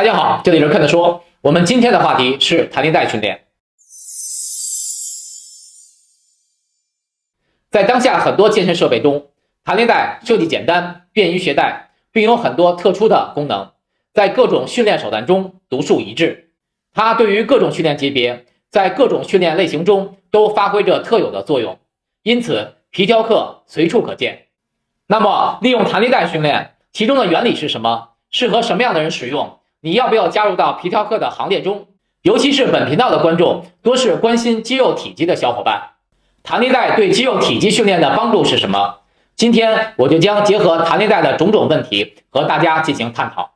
大家好，这里是看的说，我们今天的话题是弹力带训练。在当下很多健身设备中，弹力带设计简单，便于携带，并有很多特殊的功能，在各种训练手段中独树一帜。它对于各种训练级别，在各种训练类型中都发挥着特有的作用，因此皮条客随处可见。那么，利用弹力带训练，其中的原理是什么？适合什么样的人使用？你要不要加入到皮条客的行列中？尤其是本频道的观众多是关心肌肉体积的小伙伴，弹力带对肌肉体积训练的帮助是什么？今天我就将结合弹力带的种种问题和大家进行探讨。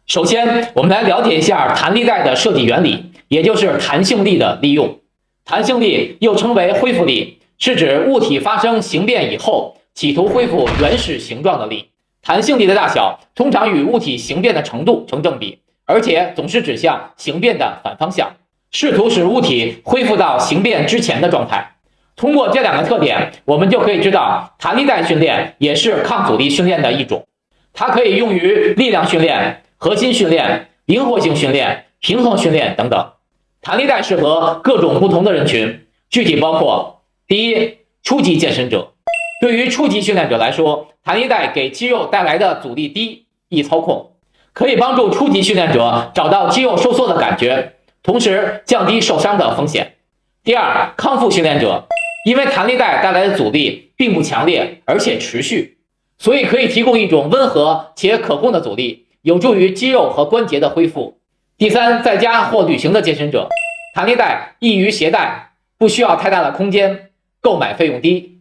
首先，我们来了解一下弹力带的设计原理，也就是弹性力的利用。弹性力又称为恢复力，是指物体发生形变以后，企图恢复原始形状的力。弹性力的大小通常与物体形变的程度成正比，而且总是指向形变的反方向，试图使物体恢复到形变之前的状态。通过这两个特点，我们就可以知道弹力带训练也是抗阻力训练的一种，它可以用于力量训练、核心训练、灵活性训练、平衡训练等等。弹力带适合各种不同的人群，具体包括：第一，初级健身者。对于初级训练者来说，弹力带给肌肉带来的阻力低，易操控，可以帮助初级训练者找到肌肉收缩的感觉，同时降低受伤的风险。第二，康复训练者，因为弹力带带来的阻力并不强烈，而且持续，所以可以提供一种温和且可控的阻力，有助于肌肉和关节的恢复。第三，在家或旅行的健身者，弹力带易于携带，不需要太大的空间，购买费用低。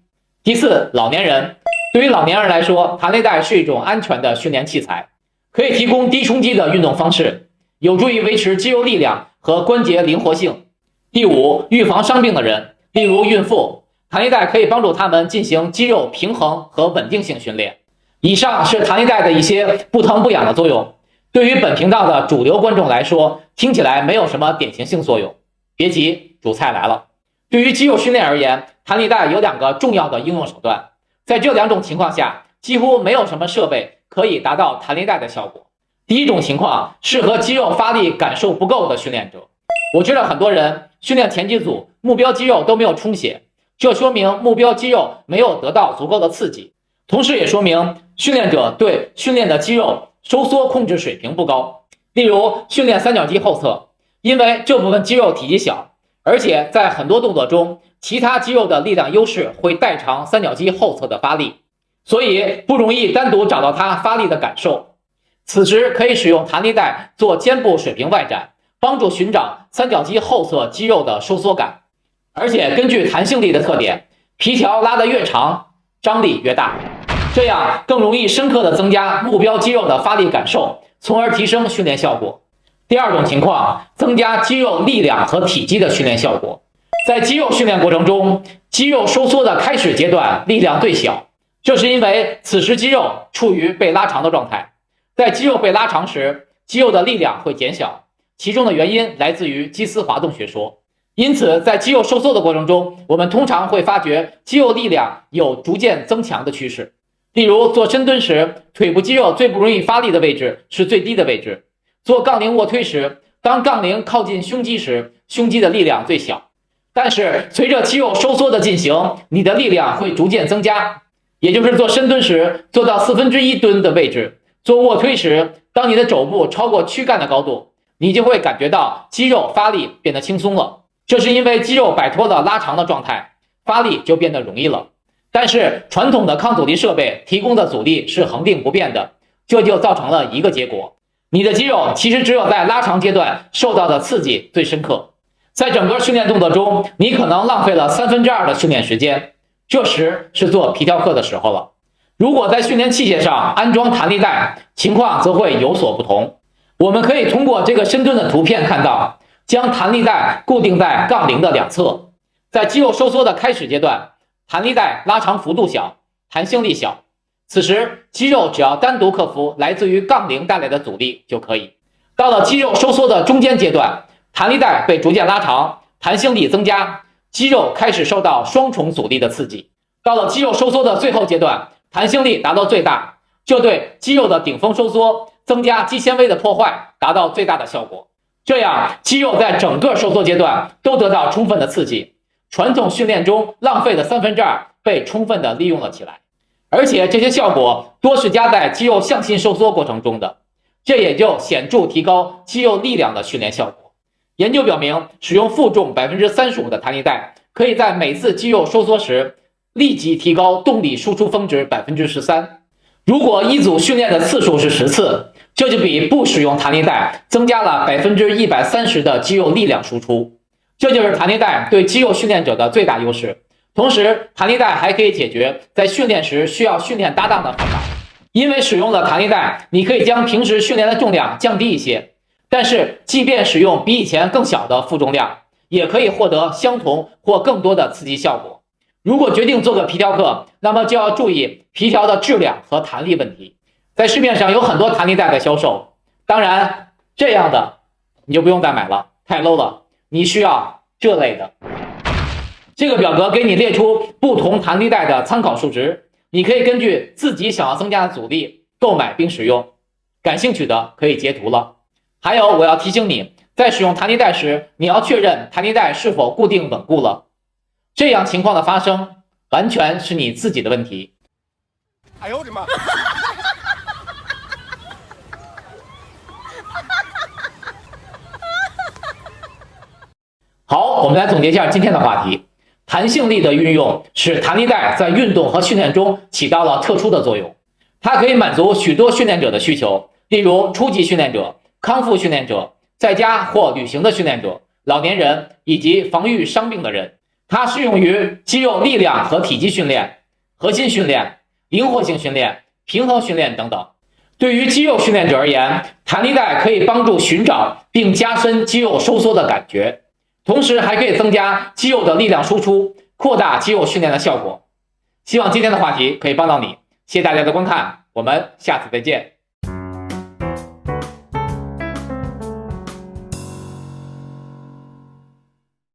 第四，老年人。对于老年人来说，弹力带是一种安全的训练器材，可以提供低冲击的运动方式，有助于维持肌肉力量和关节灵活性。第五，预防伤病的人，例如孕妇，弹力带可以帮助他们进行肌肉平衡和稳定性训练。以上是弹力带的一些不疼不痒的作用。对于本频道的主流观众来说，听起来没有什么典型性作用。别急，主菜来了。对于肌肉训练而言，弹力带有两个重要的应用手段，在这两种情况下，几乎没有什么设备可以达到弹力带的效果。第一种情况，适合肌肉发力感受不够的训练者。我知道很多人训练前几组目标肌肉都没有充血，这说明目标肌肉没有得到足够的刺激，同时也说明训练者对训练的肌肉收缩控制水平不高。例如训练三角肌后侧，因为这部分肌肉体积小，而且在很多动作中，其他肌肉的力量优势会代偿三角肌后侧的发力，所以不容易单独找到它发力的感受。此时可以使用弹力带做肩部水平外展，帮助寻找三角肌后侧肌肉的收缩感。而且根据弹性力的特点，皮条拉得越长，张力越大，这样更容易深刻地增加目标肌肉的发力感受，从而提升训练效果。第二种情况，增加肌肉力量和体积的训练效果。在肌肉训练过程中，肌肉收缩的开始阶段力量最小，这是因为此时肌肉处于被拉长的状态。在肌肉被拉长时，肌肉的力量会减小，其中的原因来自于基丝滑动学说。因此，在肌肉收缩的过程中，我们通常会发觉肌肉力量有逐渐增强的趋势。例如做深蹲时，腿部肌肉最不容易发力的位置是最低的位置。做杠铃卧推时，当杠铃靠近胸肌时，胸肌的力量最小。但是随着肌肉收缩的进行，你的力量会逐渐增加，也就是做深蹲时做到1/4蹲的位置，做卧推时，当你的肘部超过躯干的高度，你就会感觉到肌肉发力变得轻松了。这是因为肌肉摆脱了拉长的状态，发力就变得容易了。但是传统的抗阻力设备提供的阻力是恒定不变的，这就造成了一个结果，你的肌肉其实只有在拉长阶段受到的刺激最深刻。在整个训练动作中，你可能浪费了2/3的训练时间，这时是做皮条客的时候了。如果在训练器械上安装弹力带，情况则会有所不同。我们可以通过这个深蹲的图片看到，将弹力带固定在杠铃的两侧。在肌肉收缩的开始阶段，弹力带拉长幅度小，弹性力小，此时肌肉只要单独克服来自于杠铃带来的阻力就可以。到了肌肉收缩的中间阶段，弹力带被逐渐拉长，弹性力增加，肌肉开始受到双重阻力的刺激。到了肌肉收缩的最后阶段，弹性力达到最大，这对肌肉的顶峰收缩增加肌纤维的破坏，达到最大的效果。这样，肌肉在整个收缩阶段都得到充分的刺激，传统训练中浪费的2/3被充分的利用了起来。而且这些效果多是加在肌肉向心收缩过程中的，这也就显著提高肌肉力量的训练效果。研究表明，使用负重35%的弹力带，可以在每次肌肉收缩时立即提高动力输出峰值13%。如果一组训练的次数是10次，这就比不使用弹力带增加了130%的肌肉力量输出。这就是弹力带对肌肉训练者的最大优势。同时，弹力带还可以解决在训练时需要训练搭档的烦恼。因为使用了弹力带，你可以将平时训练的重量降低一些，但是即便使用比以前更小的负重量，也可以获得相同或更多的刺激效果。如果决定做个皮条客，那么就要注意皮条的质量和弹力问题。在市面上有很多弹力带的销售，当然这样的你就不用再买了，太 low 了，你需要这类的。这个表格给你列出不同弹力带的参考数值，你可以根据自己想要增加的阻力购买并使用。感兴趣的可以截图了。还有，我要提醒你，在使用弹力带时，你要确认弹力带是否固定稳固了。这样情况的发生，完全是你自己的问题。哎呦我的妈！好，我们来总结一下今天的话题。弹性力的运用使弹力带在运动和训练中起到了特殊的作用，它可以满足许多训练者的需求，例如初级训练者、康复训练者、在家或旅行的训练者、老年人以及防御伤病的人。它适用于肌肉力量和体积训练、核心训练、灵活性训练、平衡训练等等。对于肌肉训练者而言，弹力带可以帮助寻找并加深肌肉收缩的感觉，同时还可以增加肌肉的力量输出，扩大肌肉训练的效果。希望今天的话题可以帮到你，谢谢大家的观看，我们下次再见。